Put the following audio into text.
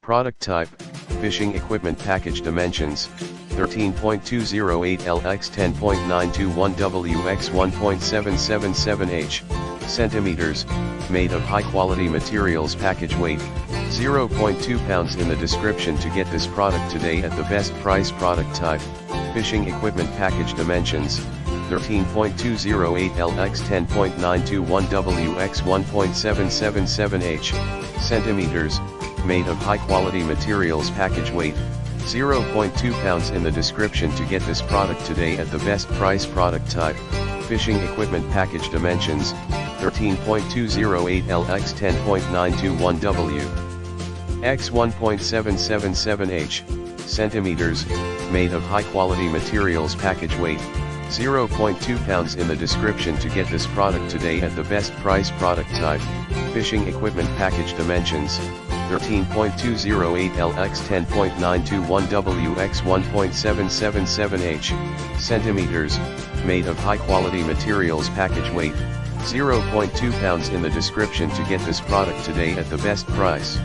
Product type, fishing equipment package dimensions, 13.208L x 10.921W x 1.777H, centimeters, made of high quality materials. Package weight, 0.2 pounds. In the description to get this product today at the best price. Product type, fishing equipment package dimensions, 13.208L x 10.921W x 1.777H, centimeters, made of high quality materials. Package weight, 0.2 pounds. In the description to get this product today at the best price. Product type, fishing equipment package dimensions, 13.208L x 10.921W x 1.777H, centimeters, made of high quality materials. Package weight, 0.2 pounds. In the description to get this product today at the best price. Product type, fishing equipment package dimensions, 13.208L x 10.921W x 1.777H, centimeters, made of high quality materials. Package weight, 0.2 pounds. In the description to get this product today at the best price.